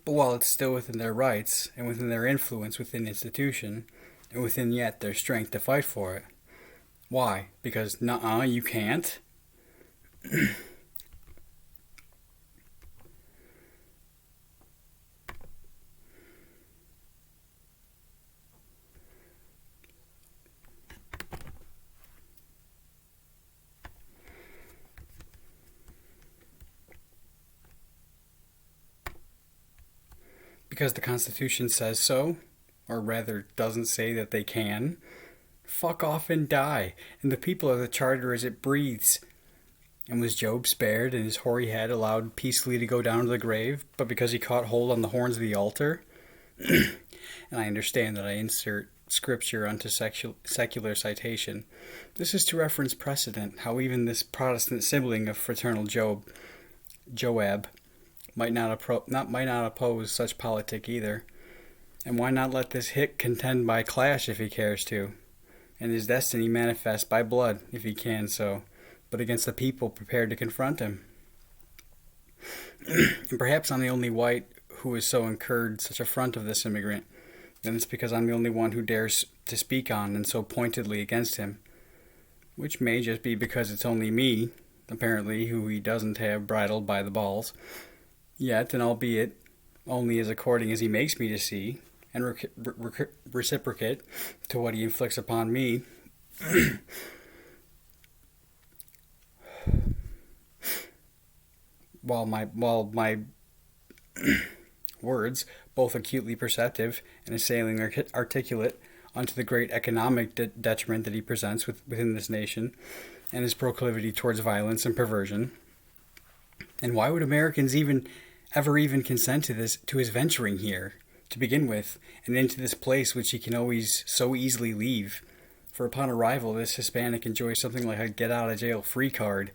But while it's still within their rights and within their influence within the institution, and within yet their strength to fight for it. Why? Because nuh-uh, you can't? Because the Constitution says so, or rather doesn't say that they can. Fuck off and die, and the people are the charter as it breathes. And was Job spared and his hoary head allowed peacefully to go down to the grave, but because he caught hold on the horns of the altar? And I understand that I insert scripture onto secular citation. This is to reference precedent, how even this Protestant sibling of fraternal Joab, might not oppose such politic either. And why not let this hick contend by clash if he cares to, and his destiny manifest by blood if he can so, but against the people prepared to confront him? And perhaps I'm the only white who has so incurred such affront of this immigrant, and it's because I'm the only one who dares to speak on and so pointedly against him, which may just be because it's only me, apparently, who he doesn't have bridled by the balls. Yet, and albeit only as according as he makes me to see, and reciprocate to what he inflicts upon me, while my words, both acutely perceptive and assailing articulate, unto the great economic detriment that he presents within this nation, and his proclivity towards violence and perversion. And why would Americans ever consent to his venturing here, to begin with, and into this place which he can always so easily leave? For upon arrival, this Hispanic enjoys something like a get-out-of-jail-free card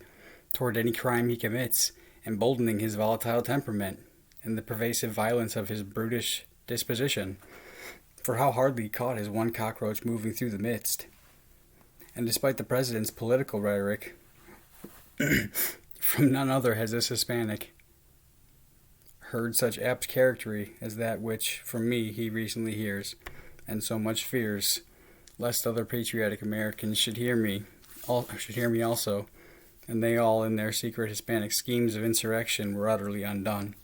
toward any crime he commits, emboldening his volatile temperament and the pervasive violence of his brutish disposition. For how hardly caught is one cockroach moving through the midst? And despite the president's political rhetoric, from none other has this Hispanic heard such apt charactery as that which from me he recently hears, and so much fears, lest other patriotic Americans should hear me also, and they all in their secret Hispanic schemes of insurrection were utterly undone.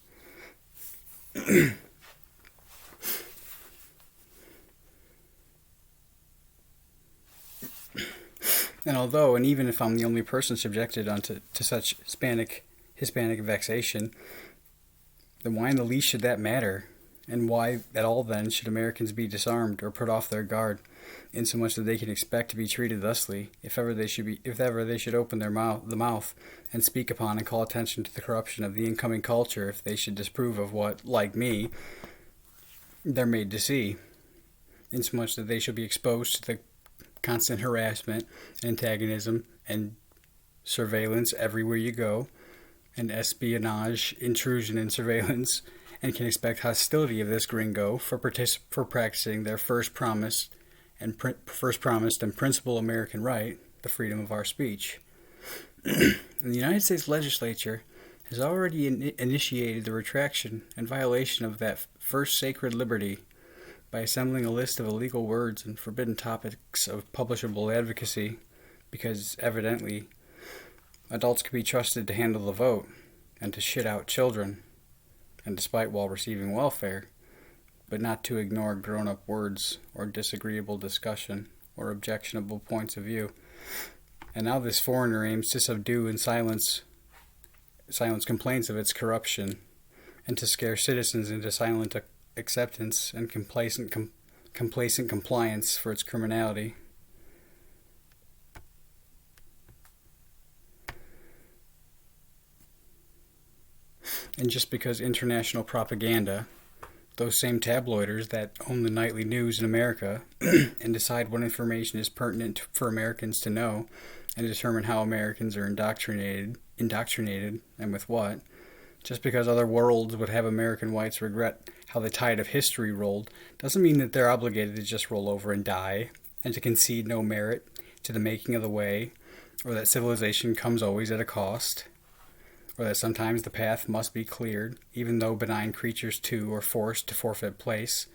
And although, and even if I'm the only person subjected to such Hispanic vexation, then why in the least should that matter? And why at all then should Americans be disarmed or put off their guard, insomuch that they can expect to be treated thusly, if ever they should open the mouth and speak upon and call attention to the corruption of the incoming culture, if they should disapprove of what, like me, they're made to see, insomuch that they shall be exposed to the constant harassment, antagonism, and surveillance everywhere you go, and espionage, intrusion, and surveillance, and can expect hostility of this gringo for practicing their first promised and principal American right, the freedom of our speech. And the United States Legislature has already initiated the retraction and violation of that first sacred liberty by assembling a list of illegal words and forbidden topics of publishable advocacy, because evidently adults could be trusted to handle the vote and to shit out children, and despite while receiving welfare, but not to ignore grown-up words or disagreeable discussion or objectionable points of view. And now this foreigner aims to subdue and silence complaints of its corruption, and to scare citizens into silent acceptance and complacent compliance for its criminality. And just because international propaganda, those same tabloiders that own the nightly news in America and decide what information is pertinent for Americans to know and determine how Americans are indoctrinated, and with what, just because other worlds would have American whites regret how the tide of history rolled, doesn't mean that they're obligated to just roll over and die, and to concede no merit to the making of the way, or that civilization comes always at a cost, or that sometimes the path must be cleared, even though benign creatures too are forced to forfeit place,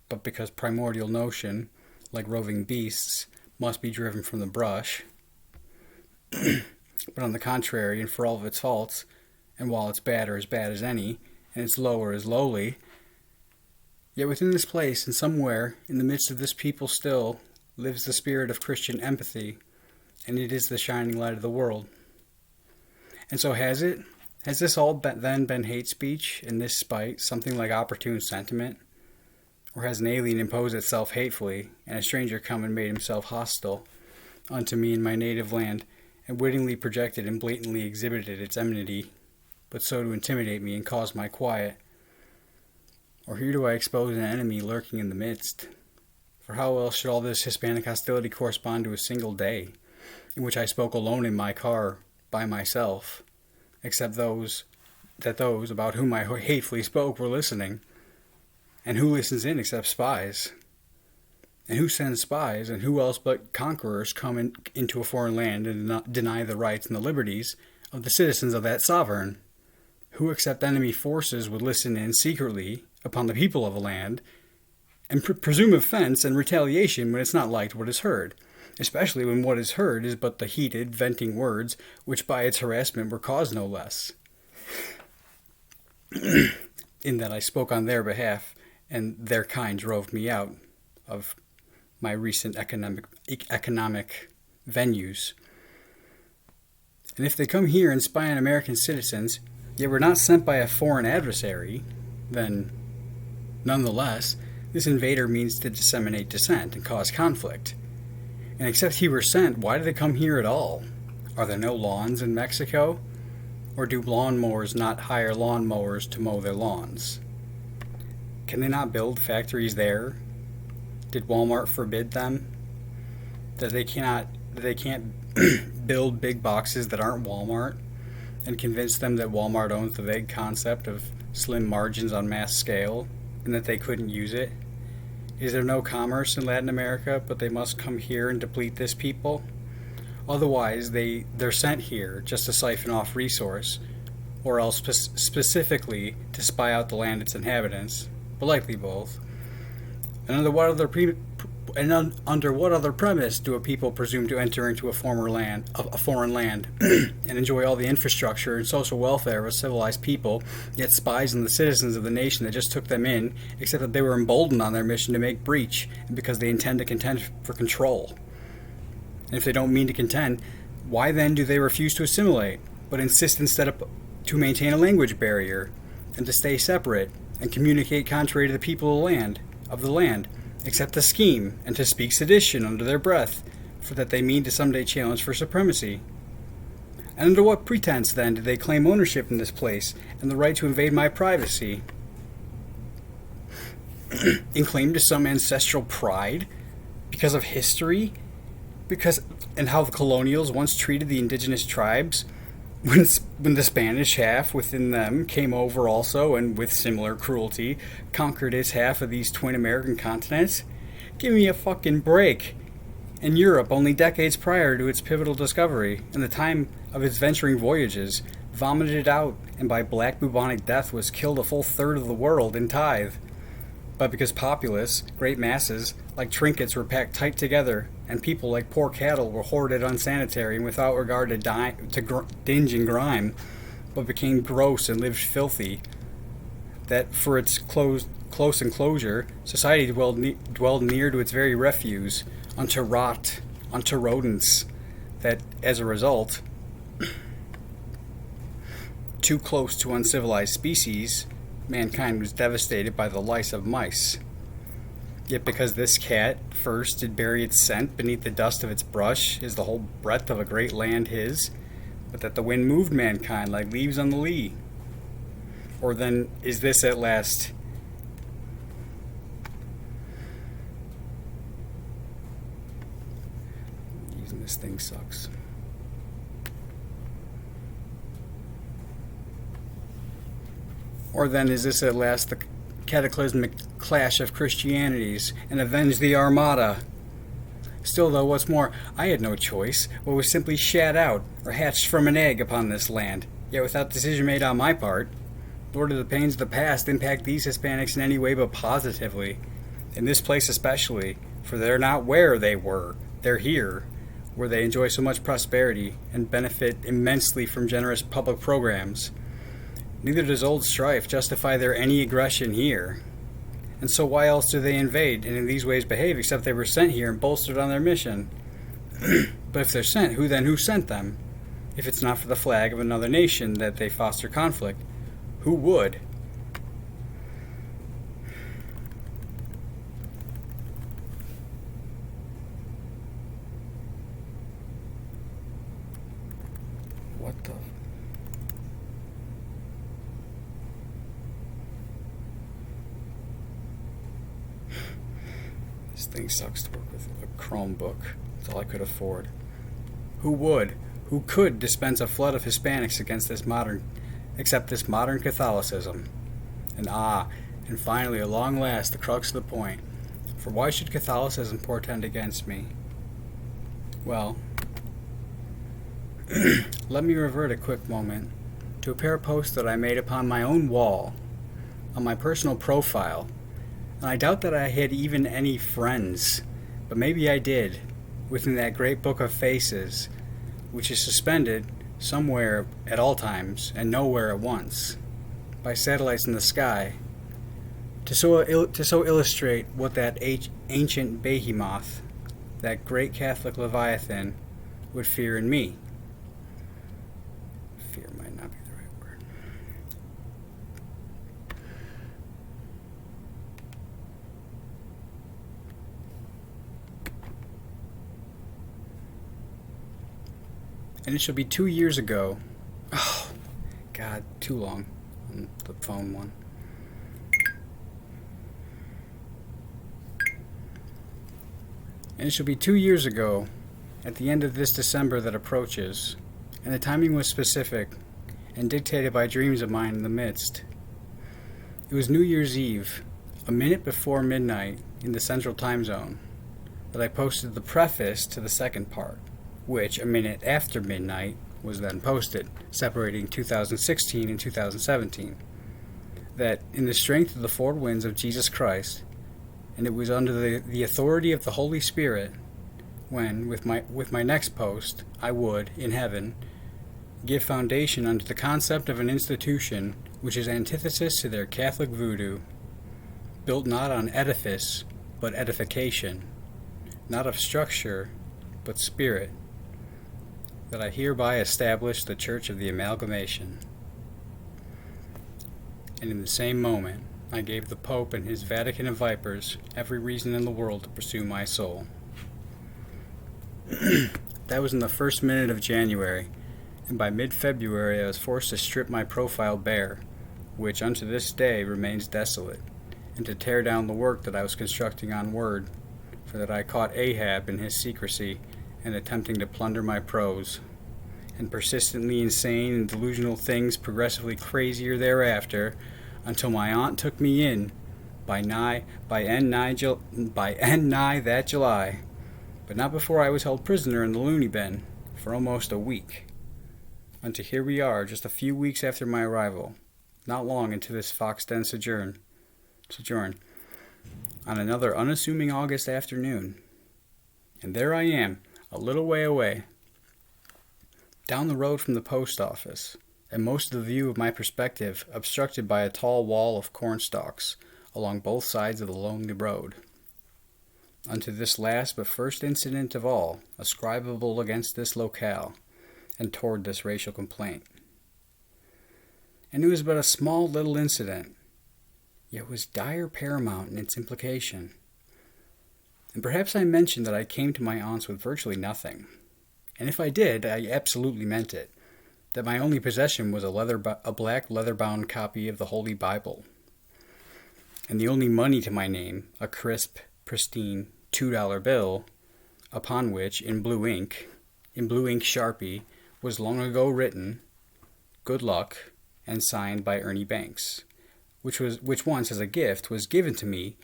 but because primordial notion, like roving beasts, must be driven from the brush. But on the contrary, and for all of its faults, and while it's bad or as bad as any, and its low or as lowly, yet within this place, and somewhere in the midst of this people still, lives the spirit of Christian empathy, and it is the shining light of the world. And so has it? Has this all then been hate speech, and this spite something like opportune sentiment? Or has an alien imposed itself hatefully, and a stranger come and made himself hostile unto me in my native land, and wittingly projected and blatantly exhibited its enmity, but so to intimidate me and cause my quiet? Or here do I expose an enemy lurking in the midst? For how else should all this Hispanic hostility correspond to a single day, in which I spoke alone in my car, by myself, except those about whom I hatefully spoke were listening? And who listens in except spies? And who sends spies, and who else but conquerors come into a foreign land and deny the rights and the liberties of the citizens of that sovereign? Who except enemy forces would listen in secretly upon the people of a land, and presume offense and retaliation when it's not liked what is heard, especially when what is heard is but the heated, venting words which by its harassment were caused no less, in that I spoke on their behalf, and their kind drove me out of my recent economic venues. And if they come here and spy on American citizens, yet were not sent by a foreign adversary, then, nonetheless, this invader means to disseminate dissent and cause conflict. And except he were sent, why do they come here at all? Are there no lawns in Mexico? Or do lawnmowers not hire lawnmowers to mow their lawns? Can they not build factories there? Did Walmart forbid them? That they can't build big boxes that aren't Walmart, and convince them that Walmart owns the vague concept of slim margins on mass scale, and that they couldn't use it? Is there no commerce in Latin America, but they must come here and deplete this people? Otherwise, they're sent here just to siphon off resource, or else specifically to spy out the land and its inhabitants, but likely both. And under what other premise do a people presume to enter into a foreign land, and enjoy all the infrastructure and social welfare of a civilized people, yet spies on the citizens of the nation that just took them in, except that they were emboldened on their mission to make breach, and because they intend to contend for control? And if they don't mean to contend, why then do they refuse to assimilate, but insist instead to maintain a language barrier, and to stay separate, and communicate contrary to the people of the land, accept the scheme, and to speak sedition under their breath, for that they mean to someday challenge for supremacy? And under what pretense, then, do they claim ownership in this place, and the right to invade my privacy? In claim to some ancestral pride? Because of history? And how the colonials once treated the indigenous tribes? When the Spanish half within them came over also, and with similar cruelty, conquered its half of these twin American continents? Give me a fucking break. And Europe, only decades prior to its pivotal discovery, and the time of its venturing voyages, vomited it out, and by black bubonic death was killed a full third of the world in tithe. But because populace, great masses, like trinkets were packed tight together, and people like poor cattle were hoarded unsanitary and without regard to dinge and grime, but became gross and lived filthy, that for its close enclosure, society dwelled near to its very refuse, unto rot, unto rodents, that, as a result, too close to uncivilized species, mankind was devastated by the lice of mice. Yet because this cat first did bury its scent beneath the dust of its brush, is the whole breadth of a great land his, but that the wind moved mankind like leaves on the lea? Or then is this at last using this thing sucks. Or then is this at last the cataclysmic clash of Christianities, and avenge the Armada? Still, though, what's more, I had no choice, but was simply shat out, or hatched from an egg upon this land, Yet without decision made on my part, nor do the pains of the past impact these Hispanics in any way but positively. In this place especially, for they're not where they were, they're here, where they enjoy so much prosperity and benefit immensely from generous public programs. Neither does old strife justify their any aggression here. And so why else do they invade and in these ways behave except they were sent here and bolstered on their mission? But if they're sent, who sent them? If it's not for the flag of another nation that they foster conflict, who would? What the? This thing sucks to work with. A Chromebook. That's all I could afford. Who would? Who could dispense a flood of Hispanics except this modern Catholicism? And finally, at long last, the crux of the point. For why should Catholicism portend against me? Well, let me revert a quick moment to a pair of posts that I made upon my own wall, on my personal profile, and I doubt that I had even any friends, but maybe I did, within that great book of faces, which is suspended somewhere at all times and nowhere at once, by satellites in the sky, to so illustrate what that ancient behemoth, that great Catholic Leviathan, would fear in me. Fear might not be the right word. And it shall be 2 years ago. Oh, God, too long on the phone one. And it shall be 2 years ago, at the end of this December that approaches, and the timing was specific and dictated by dreams of mine in the midst. It was New Year's Eve, a minute before midnight in the Central Time Zone, that I posted the preface to the second part, which, a minute after midnight, was then posted, separating 2016 and 2017. That, in the strength of the four winds of Jesus Christ, and it was under the authority of the Holy Spirit, when, with my next post, I would, in heaven, give foundation unto the concept of an institution which is antithesis to their Catholic voodoo, built not on edifice, but edification, not of structure, but spirit, that I hereby establish the Church of the Amalgamation. And in the same moment, I gave the Pope and his Vatican of vipers every reason in the world to pursue my soul. That was in the first minute of January, and by mid-February I was forced to strip my profile bare, which unto this day remains desolate, and to tear down the work that I was constructing on Word, for that I caught Ahab in his secrecy and attempting to plunder my prose, and persistently insane and delusional things progressively crazier thereafter, until my aunt took me in by end nigh that July, but not before I was held prisoner in the loony bin for almost a week. Until here we are, just a few weeks after my arrival, not long into this fox den sojourn, on another unassuming August afternoon. And there I am, a little way away, down the road from the post office, and most of the view of my perspective obstructed by a tall wall of cornstalks along both sides of the lonely road. Unto this last but first incident of all, ascribable against this locale, and toward this racial complaint. And it was but a small little incident, yet was dire paramount in its implication. And perhaps I mentioned that I came to my aunt's with virtually nothing. And if I did, I absolutely meant it. That my only possession was a black leather-bound copy of the Holy Bible. And the only money to my name, a crisp, pristine $2 bill, upon which, in blue ink Sharpie, was long ago written, "Good luck," and signed by Ernie Banks, which once, as a gift, was given to me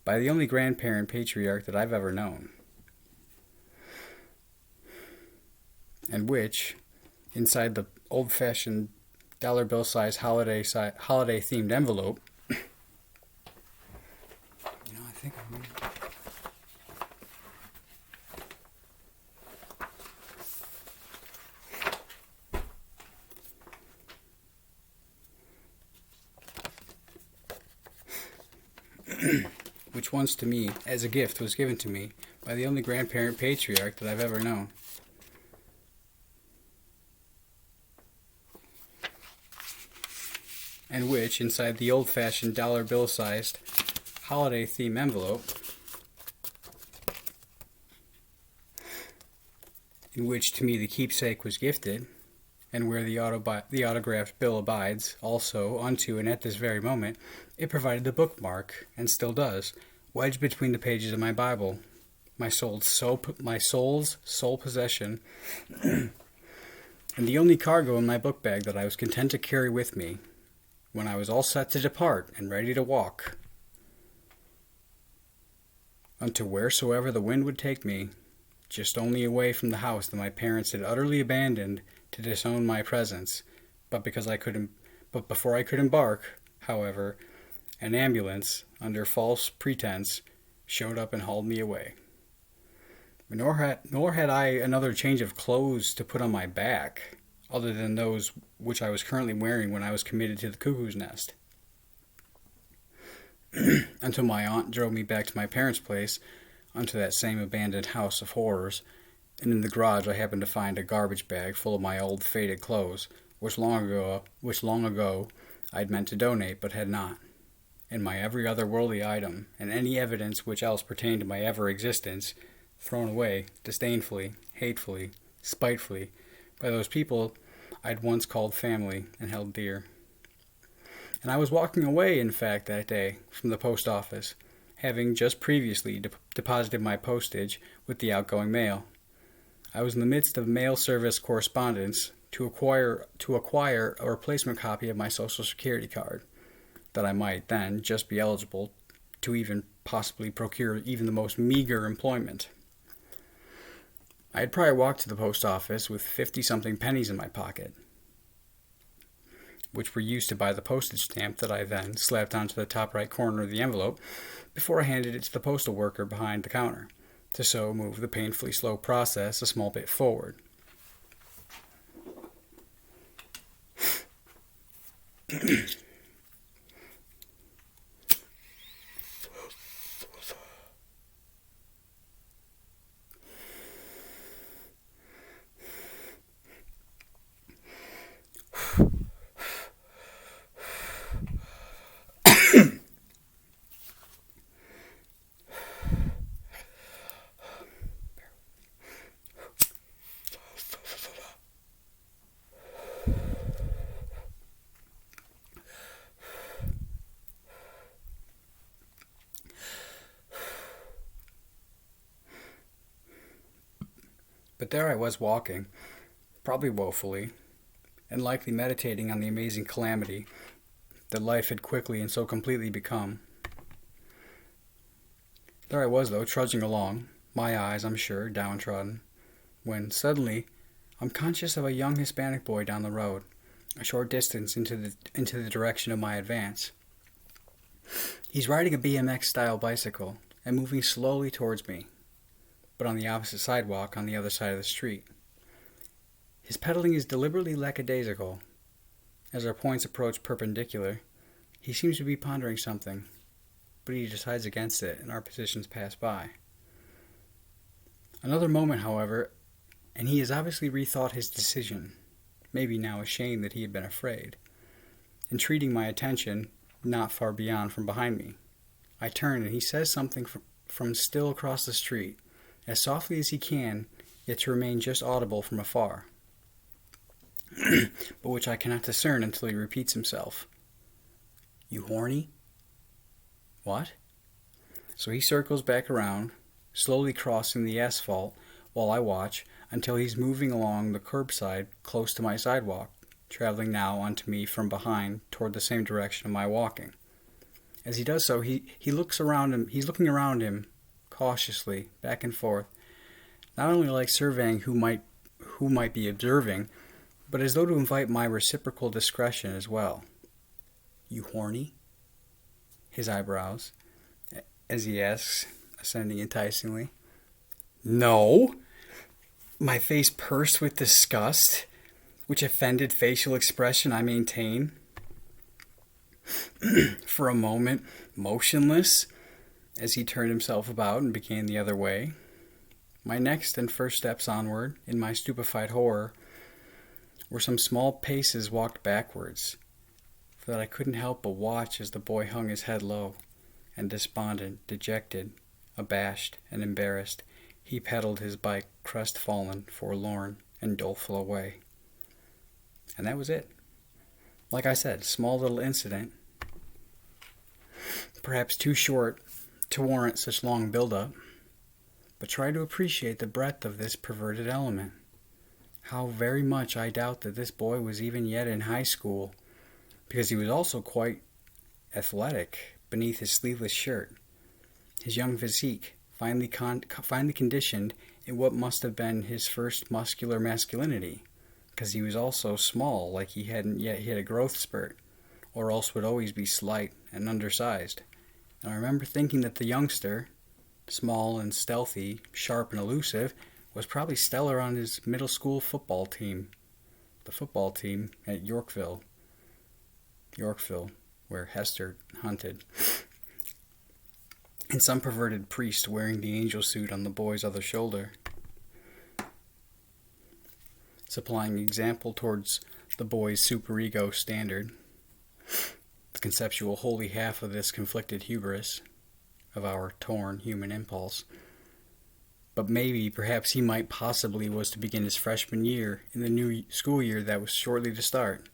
by the only grandparent patriarch that I've ever known. And which, inside the old-fashioned dollar bill size holiday themed envelope. I think I'm which once to me, as a gift, was given to me by the only grandparent patriarch that I've ever known. And which, inside the old-fashioned dollar bill-sized holiday theme envelope, in which to me the keepsake was gifted, and where the autographed bill abides, also unto and at this very moment, it provided the bookmark, and still does, wedged between the pages of my Bible, my soul's sole possession, and the only cargo in my book bag that I was content to carry with me when I was all set to depart and ready to walk unto wheresoever the wind would take me, just only away from the house that my parents had utterly abandoned to disown my presence. But before I could embark, however, an ambulance, under false pretense, showed up and hauled me away. Nor had I another change of clothes to put on my back, other than those which I was currently wearing when I was committed to the cuckoo's nest, until my aunt drove me back to my parents' place, unto that same abandoned house of horrors, and in the garage I happened to find a garbage bag full of my old faded clothes, which long ago I'd meant to donate but had not, and my every other worldly item, and any evidence which else pertained to my ever existence, thrown away, disdainfully, hatefully, spitefully, by those people I'd once called family and held dear. And I was walking away, in fact, that day, from the post office, having just previously deposited my postage with the outgoing mail. I was in the midst of mail service correspondence to acquire a replacement copy of my Social Security card, that I might then just be eligible to even possibly procure even the most meager employment. I had probably walked to the post office with 50-something pennies in my pocket, which were used to buy the postage stamp that I then slapped onto the top right corner of the envelope before I handed it to the postal worker behind the counter, to so move the painfully slow process a small bit forward. But there I was walking, probably woefully, and likely meditating on the amazing calamity that life had quickly and so completely become. There I was, though, trudging along, my eyes, I'm sure, downtrodden, when suddenly I'm conscious of a young Hispanic boy down the road, a short distance into the direction of my advance. He's riding a BMX-style bicycle and moving slowly towards me, but on the opposite sidewalk on the other side of the street. His pedaling is deliberately lackadaisical. As our points approach perpendicular, he seems to be pondering something, but he decides against it, and our positions pass by. Another moment, however, and he has obviously rethought his decision, maybe now ashamed that he had been afraid, entreating my attention not far beyond from behind me. I turn, and he says something from still across the street, as softly as he can, yet to remain just audible from afar, but which I cannot discern until he repeats himself. "You horny?" "What?" So he circles back around, slowly crossing the asphalt, while I watch, until he's moving along the curbside close to my sidewalk, traveling now onto me from behind toward the same direction of my walking. As he does so, he looks around him. He's looking around him, cautiously, back and forth, not only like surveying who might be observing, but as though to invite my reciprocal discretion as well. You horny? His eyebrows, as he asks, ascending enticingly. No. My face pursed with disgust, which offended facial expression I maintain. For a moment, motionless, as he turned himself about and began the other way. My next and first steps onward, in my stupefied horror, were some small paces walked backwards, for that I couldn't help but watch as the boy hung his head low, and despondent, dejected, abashed, and embarrassed, he pedaled his bike crestfallen, forlorn, and doleful away. And that was it. Like I said, small little incident, perhaps too short to warrant such long build-up, but try to appreciate the breadth of this perverted element. How very much I doubt that this boy was even yet in high school, because he was also quite athletic beneath his sleeveless shirt. His young physique, finely conditioned in what must have been his first muscular masculinity, because he was also small, like he hadn't yet hit a growth spurt, or else would always be slight and undersized. And I remember thinking that the youngster, small and stealthy, sharp and elusive, was probably stellar on his middle school football team. The football team at Yorkville, where Hester hunted. And some perverted priest wearing the angel suit on the boy's other shoulder, supplying example towards the boy's superego standard, the conceptual holy half of this conflicted hubris of our torn human impulse. But maybe, perhaps he might possibly was to begin his freshman year in the new school year that was shortly to start.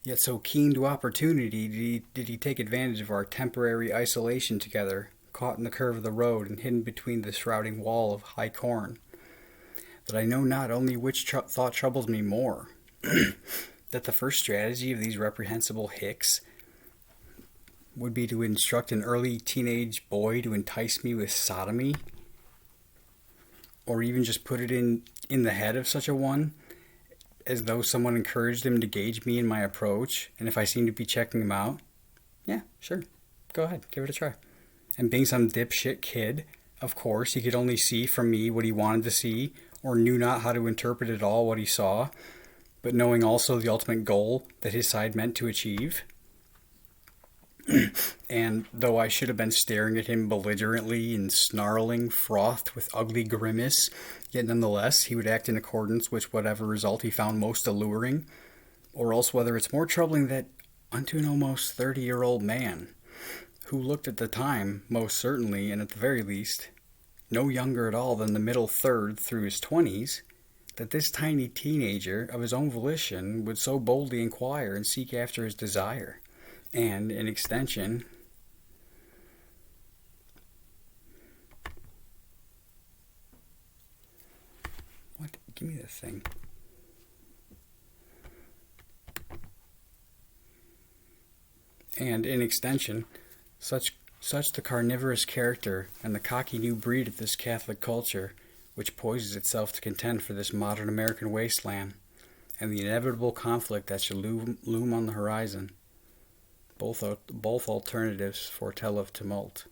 Yet so keen to opportunity did he take advantage of our temporary isolation together, caught in the curve of the road and hidden between the shrouding wall of high corn, that I know not only which thought troubles me more, that the first strategy of these reprehensible hicks would be to instruct an early teenage boy to entice me with sodomy, or even just put it in the head of such a one, as though someone encouraged him to gauge me in my approach, and if I seemed to be checking him out, yeah, sure, go ahead, give it a try. And being some dipshit kid, of course, he could only see from me what he wanted to see, or knew not how to interpret at all what he saw, but knowing also the ultimate goal that his side meant to achieve. And though I should have been staring at him belligerently and snarling, frothed with ugly grimace, yet nonetheless he would act in accordance with whatever result he found most alluring, or else whether it's more troubling that unto an almost 30-year-old man, who looked at the time, most certainly, and at the very least, no younger at all than the middle third through his 20s, that this tiny teenager, of his own volition, would so boldly inquire and seek after his desire. And, in extension, what? Give me the thing. And, in extension, such the carnivorous character and the cocky new breed of this Catholic culture, which poises itself to contend for this modern American wasteland, and the inevitable conflict that should loom on the horizon. Both alternatives foretell of tumult.